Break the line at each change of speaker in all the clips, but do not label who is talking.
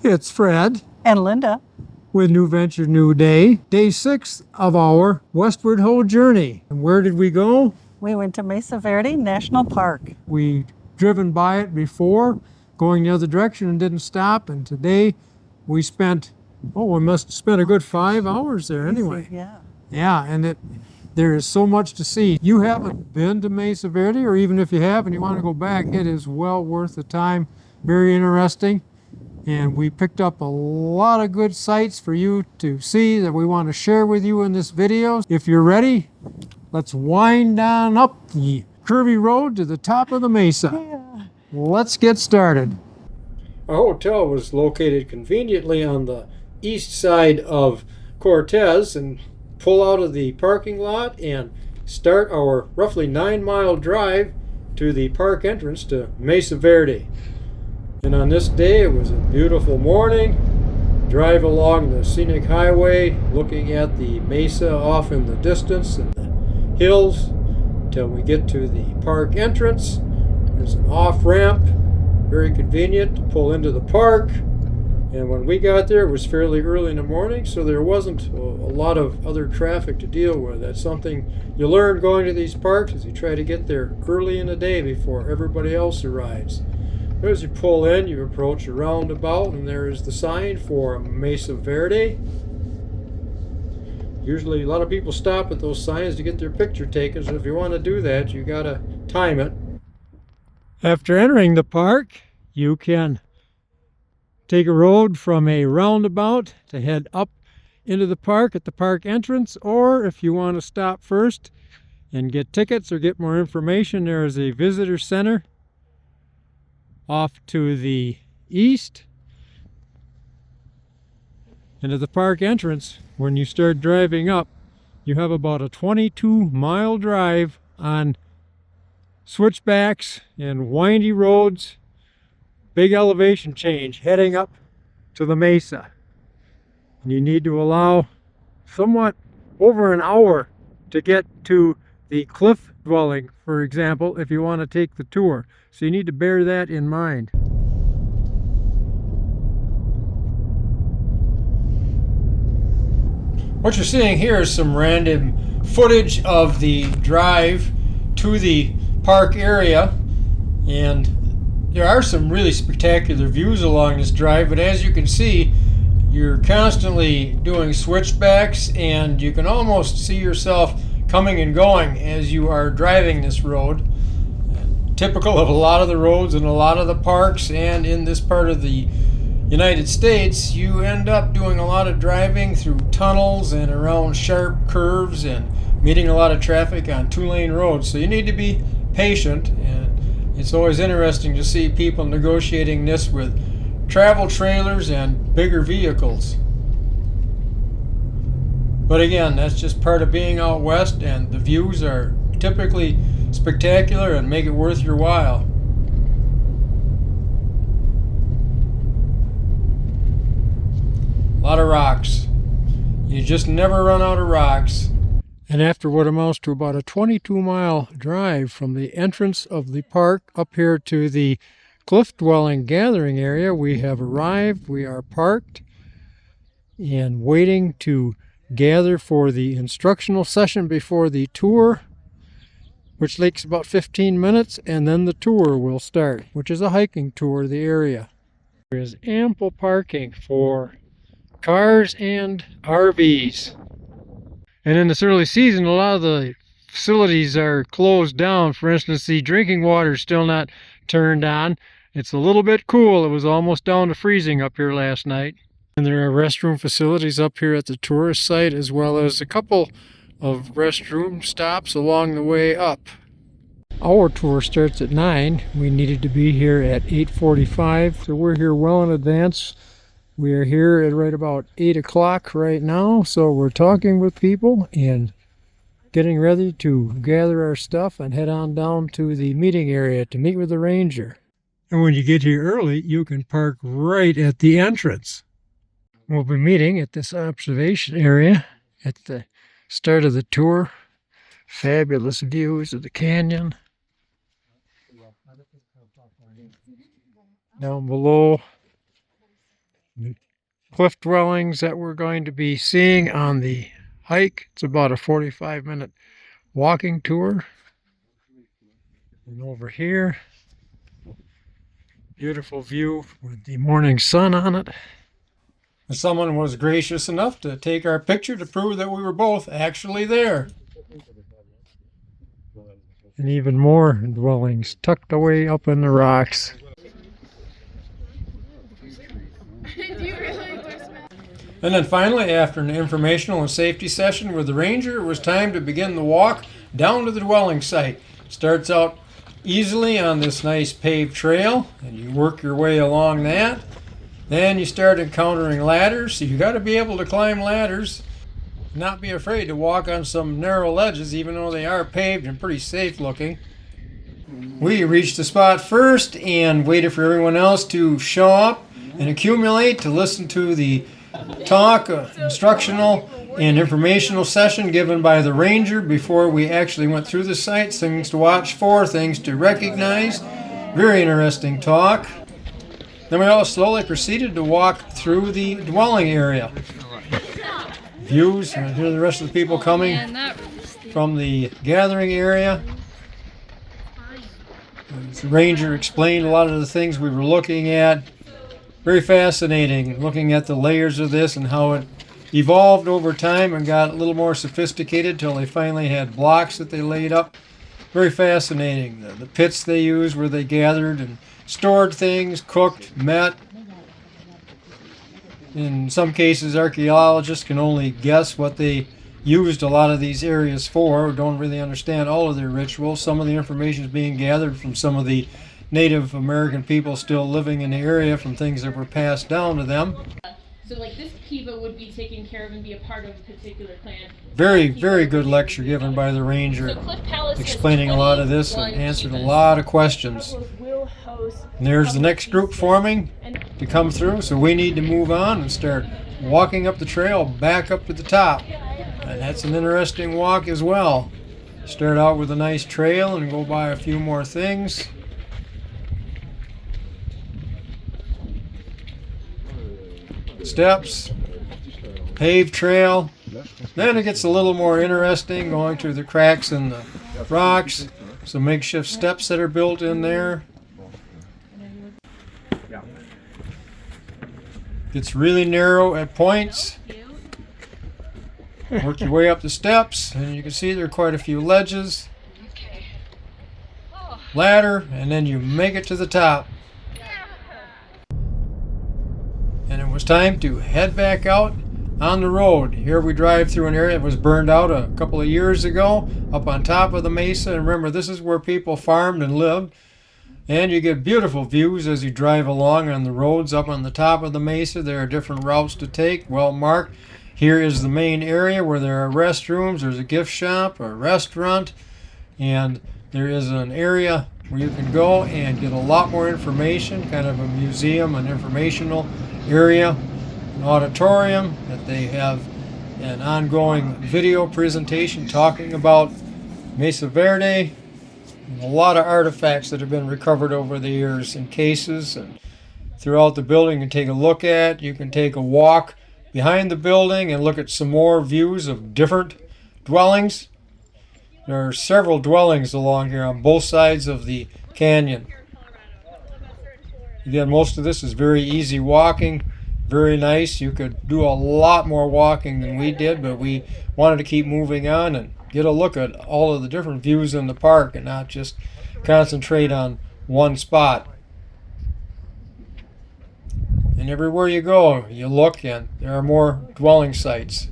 It's Fred
And Linda.
with New Venture, New Day. Day 6 of our Westward Ho journey. And where did we go?
We went to Mesa Verde National Park.
We driven by it before, going the other direction and didn't stop. And today we spent, we must have spent a good 5 hours there anyway.
Yeah.
Yeah, and there is so much to see. You haven't been to Mesa Verde, or even if you have and you want to go back, it is well worth the time. Very interesting. And we picked up a lot of good sights for you to see that we want to share with you in this video. If you're ready, let's wind down up the curvy road to the top of the mesa.
Yeah.
Let's get started. Our hotel was located conveniently on the east side of Cortez, and pull out of the parking lot and start our roughly 9-mile drive to the park entrance to Mesa Verde. And on this day, it was a beautiful morning. Drive along the scenic highway, looking at the mesa off in the distance and the hills until we get to the park entrance. There's an off-ramp, very convenient to pull into the park. And when we got there, it was fairly early in the morning, so there wasn't a lot of other traffic to deal with. That's something you learn going to these parks, is you try to get there early in the day before everybody else arrives. As you pull in, you approach a roundabout, and there is the sign for Mesa Verde. Usually a lot of people stop at those signs to get their picture taken, so if you want to do that, you gotta time it. After entering the park, you can take a road from a roundabout to head up into the park at the park entrance, or if you want to stop first and get tickets or get more information, there is a visitor center off to the east. And at the park entrance, when you start driving up, you have about a 22-mile drive on switchbacks and windy roads, big elevation change heading up to the mesa. And you need to allow somewhat over an hour to get to the cliff dwelling, for example, if you want to take the tour. So you need to bear that in mind. What you're seeing here is some random footage of the drive to the park area, and there are some really spectacular views along this drive, but as you can see, you're constantly doing switchbacks, and you can almost see yourself coming and going as you are driving this road. Typical of a lot of the roads in a lot of the parks and in this part of the United States, you end up doing a lot of driving through tunnels and around sharp curves and meeting a lot of traffic on 2-lane roads. So you need to be patient, and it's always interesting to see people negotiating this with travel trailers and bigger vehicles. But again, that's just part of being out west, and the views are typically spectacular and make it worth your while. A lot of rocks. You just never run out of rocks. And after what amounts to about a 22-mile drive from the entrance of the park up here to the cliff dwelling gathering area, we have arrived. We are parked and waiting to gather for the instructional session before the tour, which takes about 15 minutes, and then the tour will start, which is a hiking tour of the area. There is ample parking for cars and RVs. And in this early season, a lot of the facilities are closed down. For instance, the drinking water is still not turned on. It's a little bit cool. It was almost down to freezing up here last night. And there are restroom facilities up here at the tourist site, as well as a couple of restroom stops along the way up. Our tour starts at 9. We needed to be here at 8:45, so we're here well in advance. We are here at right about 8 o'clock right now, so we're talking with people and getting ready to gather our stuff and head on down to the meeting area to meet with the ranger. And when you get here early, you can park right at the entrance. We'll be meeting at this observation area at the start of the tour. Fabulous views of the canyon. Down below, The cliff dwellings that we're going to be seeing on the hike. It's about a 45-minute walking tour. And over here, beautiful view with the morning sun on it. Someone was gracious enough to take our picture to prove that we were both actually there. And even more dwellings tucked away up in the rocks. And then finally, after an informational and safety session with the ranger, it was time to begin the walk down to the dwelling site. Starts out easily on this nice paved trail, and you work your way along that. Then you start encountering ladders, so you got to be able to climb ladders. Not be afraid to walk on some narrow ledges, even though they are paved and pretty safe looking. We reached the spot first and waited for everyone else to show up and accumulate to listen to the talk, instructional and informational session given by the ranger before we actually went through the site. Things to watch for, things to recognize. Very interesting talk. Then we all slowly proceeded to walk through the dwelling area. Views, and here are the rest of the people coming from the gathering area. The ranger explained a lot of the things we were looking at. Very fascinating, looking at the layers of this and how it evolved over time and got a little more sophisticated till they finally had blocks that they laid up. Very fascinating. The pits they used where they gathered and stored things, cooked, met. In some cases, archaeologists can only guess what they used a lot of these areas for, or don't really understand all of their rituals. Some of the information is being gathered from some of the Native American people still living in the area from things that were passed down to them.
So like this kiva would be taken care of and be a part of a particular clan.
Very, very good lecture given by the ranger, explaining a lot of this and answered a lot of questions. And there's the next group forming to come through, so we need to move on and start walking up the trail back up to the top. And that's an interesting walk as well. Start out with a nice trail and go by a few more things. Steps, paved trail. Then it gets a little more interesting going through the cracks in the rocks. Some makeshift steps that are built in there. Gets really narrow at points. Work your way up the steps, and you can see there are quite a few ledges. Ladder, and then you make it to the top. And it was time to head back out on the road. Here we drive through an area that was burned out a couple of years ago, up on top of the mesa. And remember, this is where people farmed and lived. And you get beautiful views as you drive along on the roads up on the top of the mesa. There are different routes to take, well marked. Here is the main area where there are restrooms. There's a gift shop, a restaurant, and there is an area where you can go and get a lot more information, kind of a museum, an informational area, an auditorium that they have an ongoing video presentation talking about Mesa Verde. A lot of artifacts that have been recovered over the years in cases and throughout the building. You can take a look at. You can take a walk behind the building and look at some more views of different dwellings. There are several dwellings along here on both sides of the canyon. Again, most of this is very easy walking, very nice. You could do a lot more walking than we did, but we wanted to keep moving on and get a look at all of the different views in the park and not just concentrate on one spot. And everywhere you go, you look and there are more dwelling sites.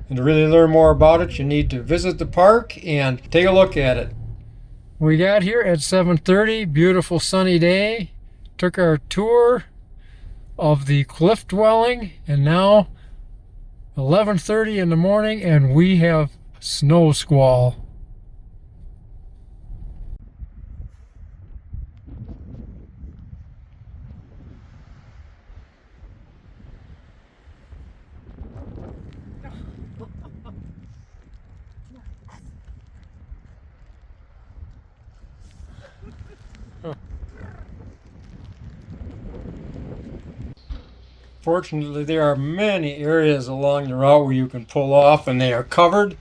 And to really learn more about it, you need to visit the park and take a look at it. We got here at 7:30, beautiful sunny day. Took our tour of the cliff dwelling, and now 11:30 in the morning, and we have snow squall. Fortunately, there are many areas along the route where you can pull off and they are covered.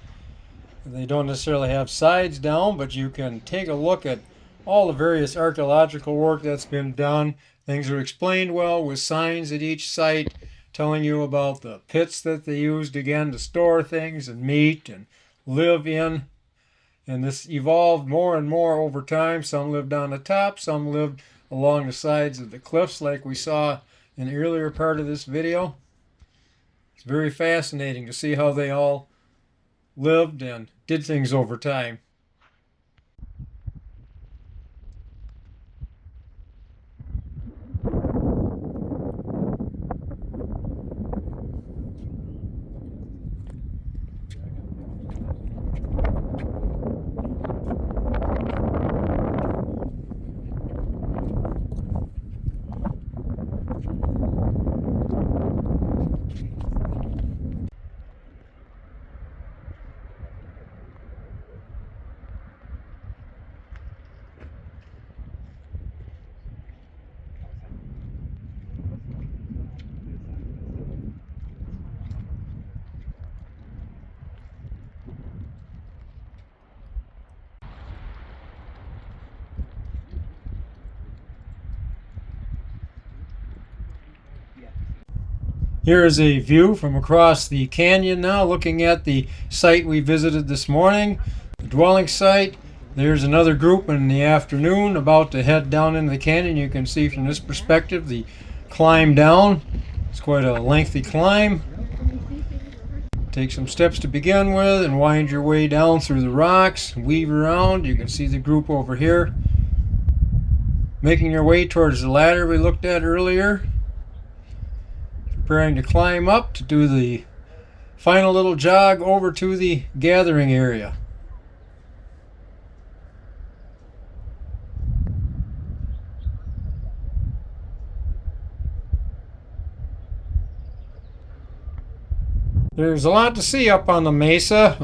They don't necessarily have sides down, but you can take a look at all the various archaeological work that's been done. Things are explained well with signs at each site telling you about the pits that they used again to store things and meat and live in. And this evolved more and more over time. Some lived on the top, some lived along the sides of the cliffs like we saw in the earlier part of this video. It's very fascinating to see how they all lived and did things over time. Here is a view from across the canyon now, looking at the site we visited this morning, the dwelling site. There's another group in the afternoon about to head down into the canyon. You can see from this perspective the climb down. It's quite a lengthy climb. Take some steps to begin with and wind your way down through the rocks, weave around. You can see the group over here making your way towards the ladder we looked at earlier. Preparing to climb up to do the final little jog over to the gathering area. There's a lot to see up on the mesa.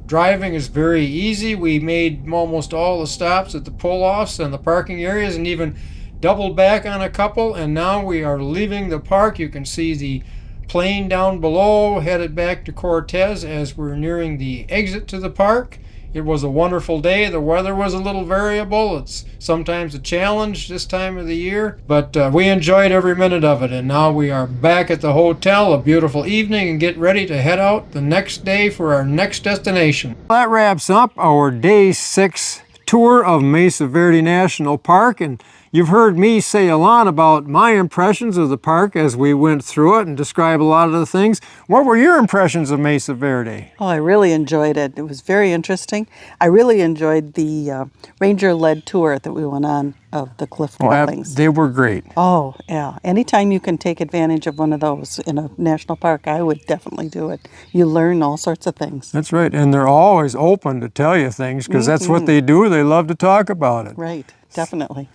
Driving is very easy. We made almost all the stops at the pull-offs and the parking areas and even doubled back on a couple, and now we are leaving the park. You can see the plane down below headed back to Cortez as we're nearing the exit to the park. It was a wonderful day. The weather was a little variable. It's sometimes a challenge this time of the year, but we enjoyed every minute of it. And now we are back at the hotel, a beautiful evening, and get ready to head out the next day for our next destination. That wraps up our day 6 tour of Mesa Verde National Park, and you've heard me say a lot about my impressions of the park as we went through it and describe a lot of the things. What were your impressions of Mesa Verde?
Oh, I really enjoyed it. It was very interesting. I really enjoyed the ranger-led tour that we went on of the cliff dwellings.
They were great.
Oh, yeah. Anytime you can take advantage of one of those in a national park, I would definitely do it. You learn all sorts of things.
That's right. And they're always open to tell you things because that's what they do. They love to talk about it.
Right. Definitely.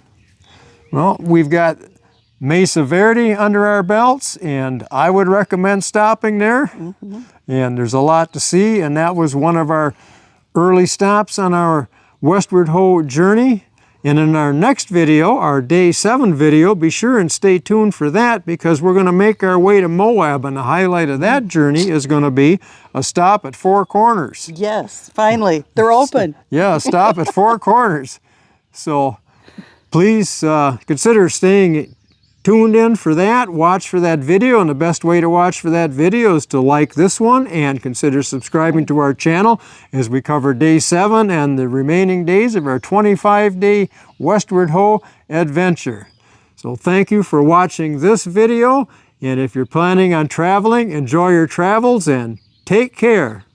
Well, we've got Mesa Verde under our belts, and I would recommend stopping there. And there's a lot to see, and that was one of our early stops on our Westward Ho journey. And in our next video, our Day 7 video, be sure and stay tuned for that because we're going to make our way to Moab, and the highlight of that journey is going to be a stop at Four Corners.
Yes, finally. They're open.
Yeah, a stop at Four Corners. So please consider staying tuned in for that. Watch for that video, and the best way to watch for that video is to like this one and consider subscribing to our channel as we cover Day 7 and the remaining days of our 25-day Westward Ho adventure. So thank you for watching this video, and if you're planning on traveling, enjoy your travels and take care.